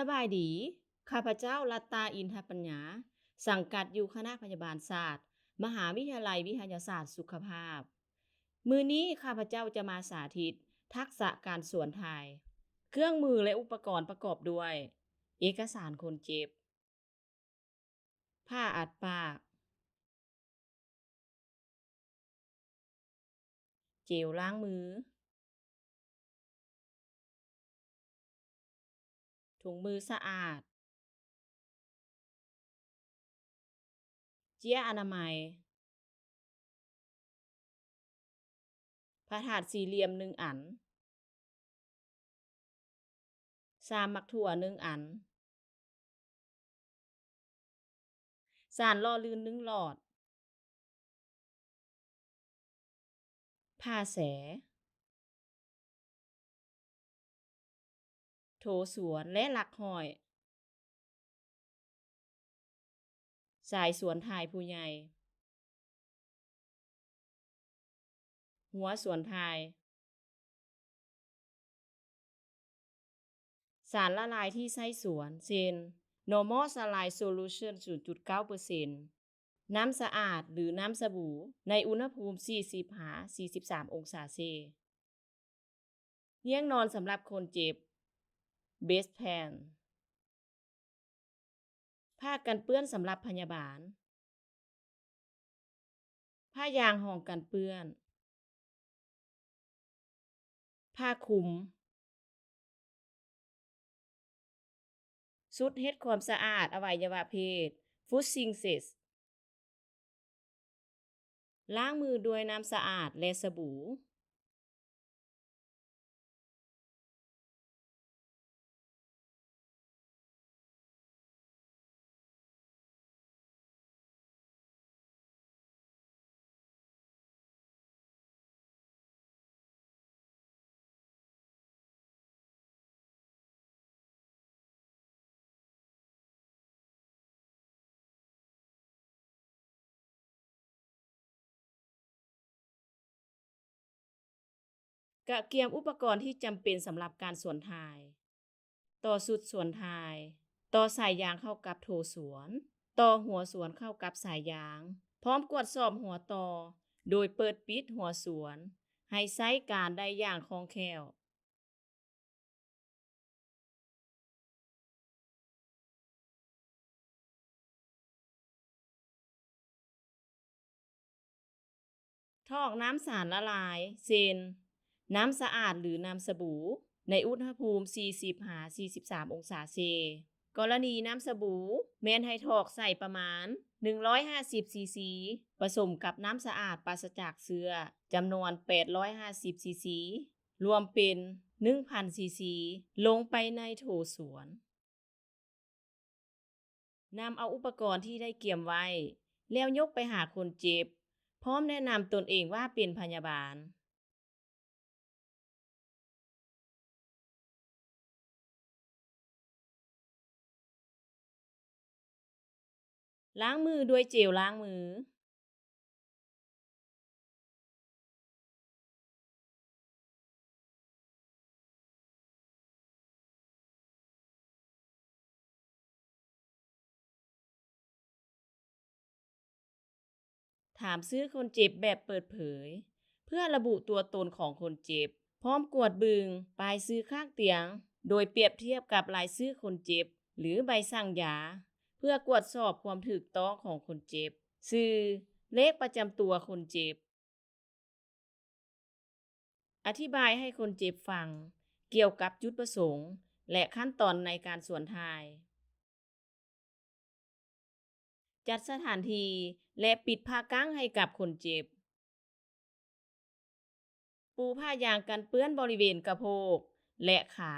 สบายดีข้าพเจ้าลัตตาอินทปัญญาสังกัดอยู่คณะพยาบาลศาสตร์มหาวิทยาลัยวิทยาศาสตร์สุขภาพมือนี้ข้าพเจ้าจะมาสาธิตทักษะการสวนทายเครื่องมือและอุปกรณ์ประกอบด้วยเอกสารคนเจ็บผ้าอัดปากเจลล้างมือถุงมือสะอาดเจี๊ยอนามัยผ้าถาดสี่เหลี่ยม1 อันซามมักถั่ว1 อันสารล่อลื่น1 หลอดผ้าแสโถสวนและหลักห้อยสายสวนทายผู้ใหญ่หัวสวนทายสารละลายที่ไส้สวนเช่น Normal Saline Solution 0.9%น้ำสะอาดหรือน้ำสบู่ในอุณหภูมิ40-43องศาเซเยี่ยงนอนสำหรับคนเจ็บ Best Pan ผ้ากันเปื้อนสำหรับพยาบาลผ้ายางห่องกันเปื้อนผ้าคลุมชุดเฮ็ดความสะอาดอวัยวะเพศ Foot Sincess ล้างมือด้วยน้ำสะอาดและสบู่กะเกียมอุปกรณ์ที่จำเป็นสำหรับการสวนทายต่อสุดสวนทายต่อสายยางเข้ากับโถสวนต่อหัวสวนเข้ากับสายยางพร้อมกวดสอบหัวต่อโดยเปิดปิดหัวสวนให้ใช้การได้อย่างคล่องแคล่วทอกน้ำสารละลายเช่นน้ำสะอาดหรือน้ำสบู่ในอุณหภูมิ40-43องศาเซกรณีน้ำสบู่แม้นให้ทอกใส่ประมาณ150ซีซีผสมกับน้ำสะอาดปราศจากเชื้อจำนวน850ซีซีรวมเป็น 1,000 ซีซีลงไปในโถสวนนำเอาอุปกรณ์ที่ได้เกียมไว้แล้วยกไปหาคนเจ็บพร้อมแนะนำตนเองว่าเป็นพยาบาลล้างมือด้วยเจลล้างมือถามซื้อคนเจ็บแบบเปิดเผยเพื่อระบุตัวตนของคนเจ็บพร้อมกวดบึงปลายซื้อข้างเตียงโดยเปรียบเทียบกับรายซื้อคนเจ็บหรือใบสั่งยาเพื่อกวดสอบความถูกต้องของคนเจ็บชื่อเลขประจำตัวคนเจ็บอธิบายให้คนเจ็บฟังเกี่ยวกับจุดประสงค์และขั้นตอนในการสวนทาย จัดสถานที่และปิดผ้ากั้งให้กับคนเจ็บปูผ้ายางกันเปื้อนบริเวณกระโพกและขา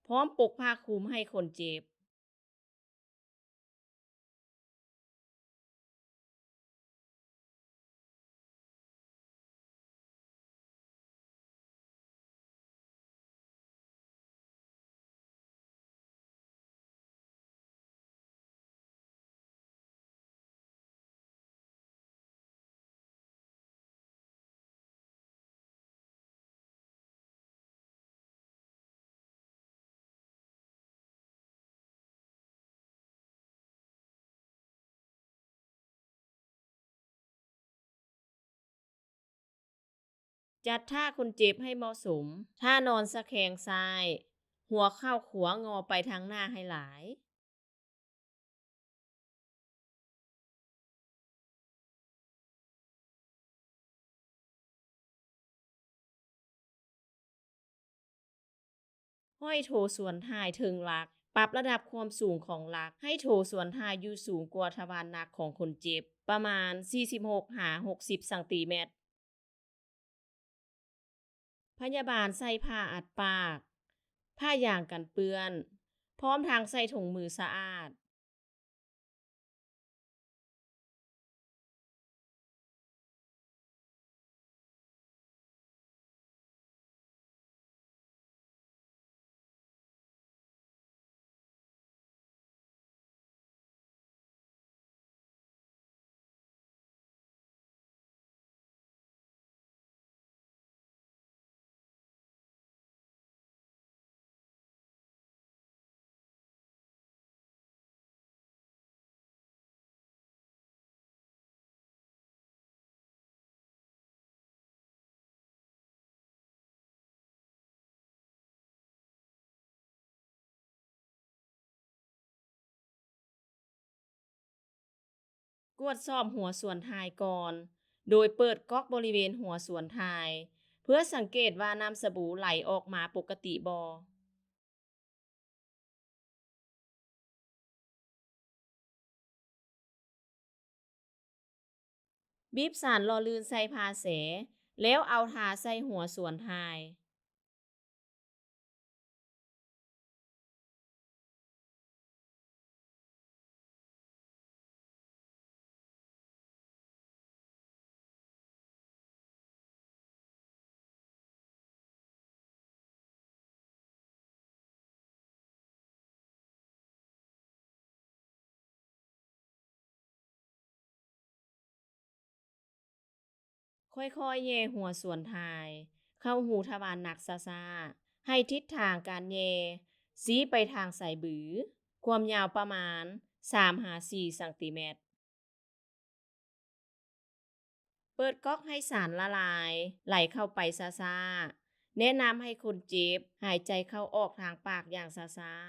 พร้อมปกผ้าคลุมให้คนเจ็บ จัดท่าคนเจ็บให้เหมาะสมท่านอนสะแคงซ้ายหัวเข้าขวางอไปทางหน้าให้หลายห้อยโถส่วนท้ายถึงหลักปรับระดับความสูงของหลักให้โถส่วนท้ายอยู่สูงกว่าทวารหนักของคนเจ็บประมาณ46-60ซนติเมตรพยาบาลใส่ผ้าอัดปากผ้ายางกันเปื้อนพร้อมทางใส่ถุงมือสะอาด กวดซ่อมหัวส่วนท้ายก่อน โดยเปิดก๊อกบริเวณหัวส่วนท้าย เพื่อสังเกตว่าน้ำสบู่ไหลออกมาปกติบอบีบสารหล่อลื่นใส่ผ้าแสแล้วเอาทาใส่หัวส่วนท้าย ค่อยๆแย่หัวส่วนท้าย เข้าหูทวารหนักซาๆให้ทิศทางการแย่ซี้ไปทางสายบือ ความยาวประมาณ3-4ซนติเมตร เปิดก๊อกให้สารละลายไหลเข้าไปซ่าๆแนะนำให้คนเจ็บหายใจเข้าออกทางปากอย่างซ่าๆ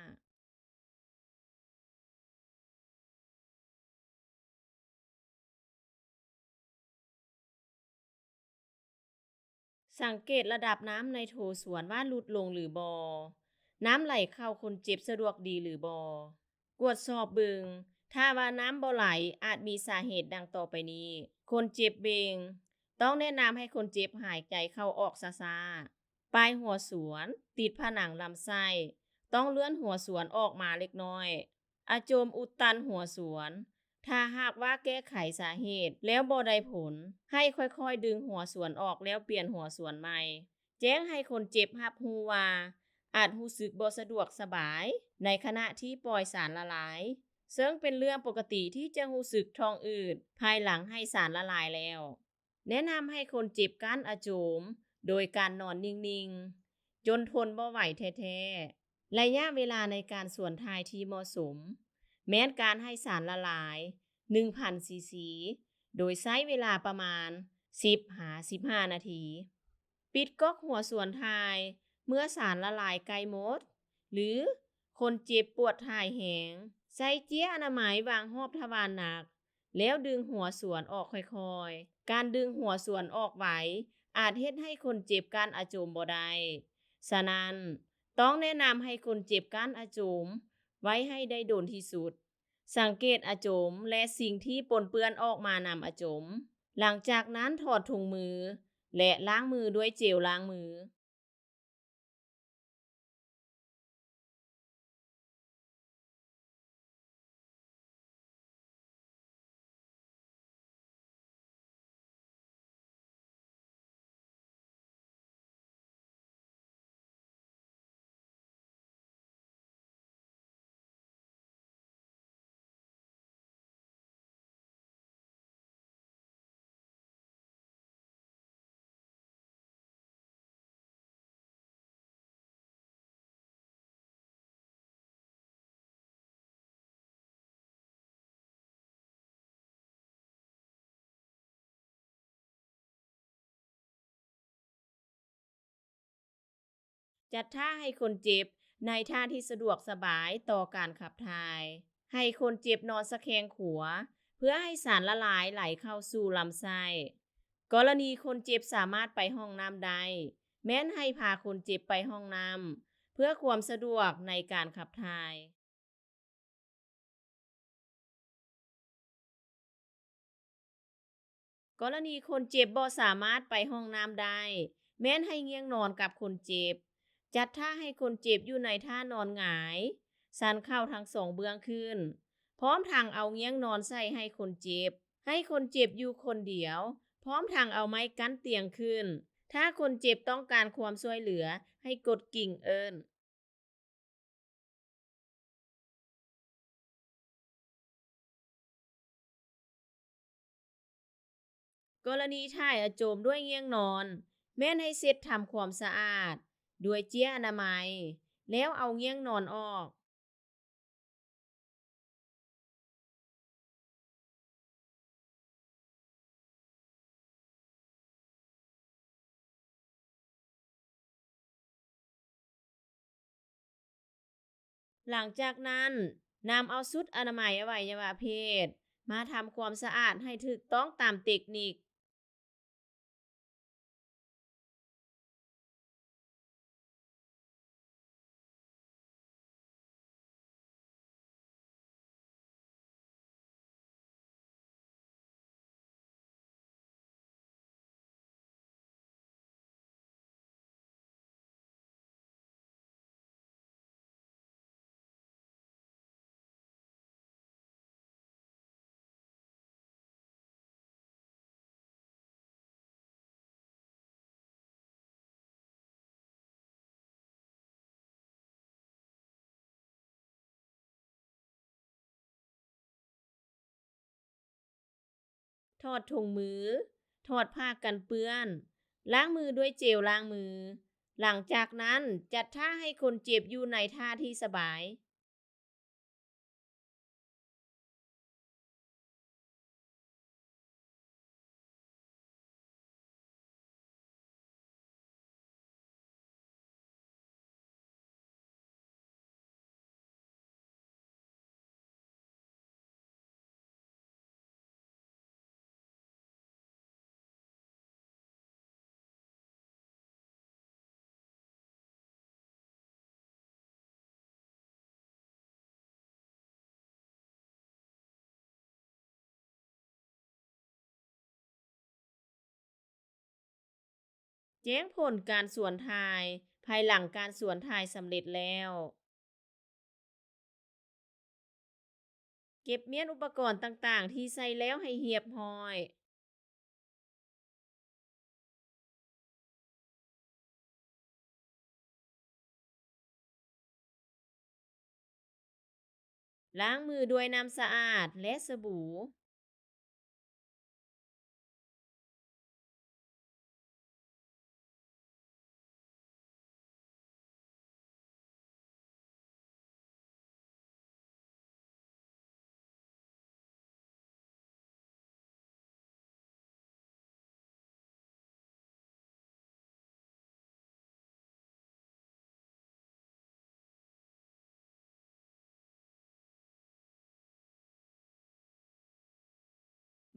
สังเกตระดับน้ำในโถส้วมว่าลดลงหรือบอน้ำไหลเข้าคนเจ็บสะดวกดีหรือบอกวดสอบเบิงถ้าว่าน้ำบ่ไหลอาจมีสาเหตุดังต่อไปนี้คนเจ็บเบงต้องแนะนำให้คนเจ็บหายใจเข้าออกซ่าๆปลายหัวสวนติดผนังลำไส้ต้องเลื่อนหัวสวนออกมาเล็กน้อย อาโจมอุดตันหัวสวน ถ้าหากว่าแก้ไขสาเหตุแล้วบ่ได้ผล ให้ค่อยๆดึงหัวสวนออกแล้วเปลี่ยนหัวสวนใหม่ แจ้งให้คนเจ็บรับรู้ว่าอาจรู้สึกบ่สะดวกสบายในขณะที่ปล่อยสารละลาย ซึ่งเป็นเรื่องปกติที่จะรู้สึกท้องอืดภายหลังให้สารละลายแล้ว แนะนำให้คนเจ็บกั้นอาโจมโดยการนอนนิ่งๆ จนทนบ่ไหวแท้ๆ ระยะเวลาในการสวนทายที่เหมาะสม แม้นการให้สารละลาย 1,000 ซีซี โดยใช้เวลาประมาณ 10-15 นาที ปิดก๊อกหัวส่วนทายเมื่อสารละลายใกล้หมด หรือคนเจ็บปวดถ่ายแหงใส่เจี๊ยอนามัยวางรอบทวารหนัก แล้วดึงหัวส่วนออกค่อยๆ การดึงหัวส่วนออกไหวอาจเฮ็ดให้คนเจ็บการอาโจมบ่ได้ฉะนั้นต้องแนะนำให้คนเจ็บการอาโจมไว้ให้ได้โดนที่สุด สังเกตอาโจมและสิ่งที่ปนเปื้อนออกมานำอาโจม หลังจากนั้นถอดถุงมือและล้างมือด้วยเจลล้างมือ จัดท่าให้คนเจ็บในท่าที่สะดวกสบายต่อการขับถ่ายให้คนเจ็บนอนสะแคงขวาเพื่อให้สารละลายไหลเข้าสู่ลำไส้กรณีคนเจ็บสามารถไปห้องน้ำได้แม้นให้พาคนเจ็บไปห้องน้ำเพื่อความสะดวกในการขับถ่าย กรณีคนเจ็บบ่สามารถไปห้องน้ำได้แม้นให้เงี่ยงนอนกับคนเจ็บจัดท่าให้คนเจ็บอยู่ในท่านอนหงายสันเข่าทั้งสองเบื้องขึ้นพร้อมทางเอาเงี่ยงนอนใส่ให้คนเจ็บให้คนเจ็บอยู่คนเดียวพร้อมทางเอาไม้กั้นเตียงขึ้นถ้าคนเจ็บต้องการความช่วยเหลือให้กดกิ่งเอิ้น กรณีถ่ายอาโจมด้วยเงี่ยงนอนแม่นให้เซ็ดทำความสะอาดด้วยเจี้ยอนามัยแล้วเอาเงี่ยงนอนออกหลังจากนั้นนำเอาชุดอนามัยอวัยวะเพศมาทำความสะอาดให้ถูกต้องตามเทคนิคถอดถุงมือถอดผ้ากันเปื้อนล้างมือด้วยเจลล้างมือหลังจากนั้นจัดท่าให้คนเจ็บอยู่ในท่าที่สบาย แจ้งผลการสวนทายภายหลังการสวนทายสำเร็จแล้วเก็บเมียนอุปกรณ์ต่างๆที่ใส่แล้วให้เหียบห้อยล้างมือด้วยน้ำสะอาดและสบู่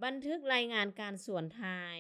บันทึกรายงานการสวนทาย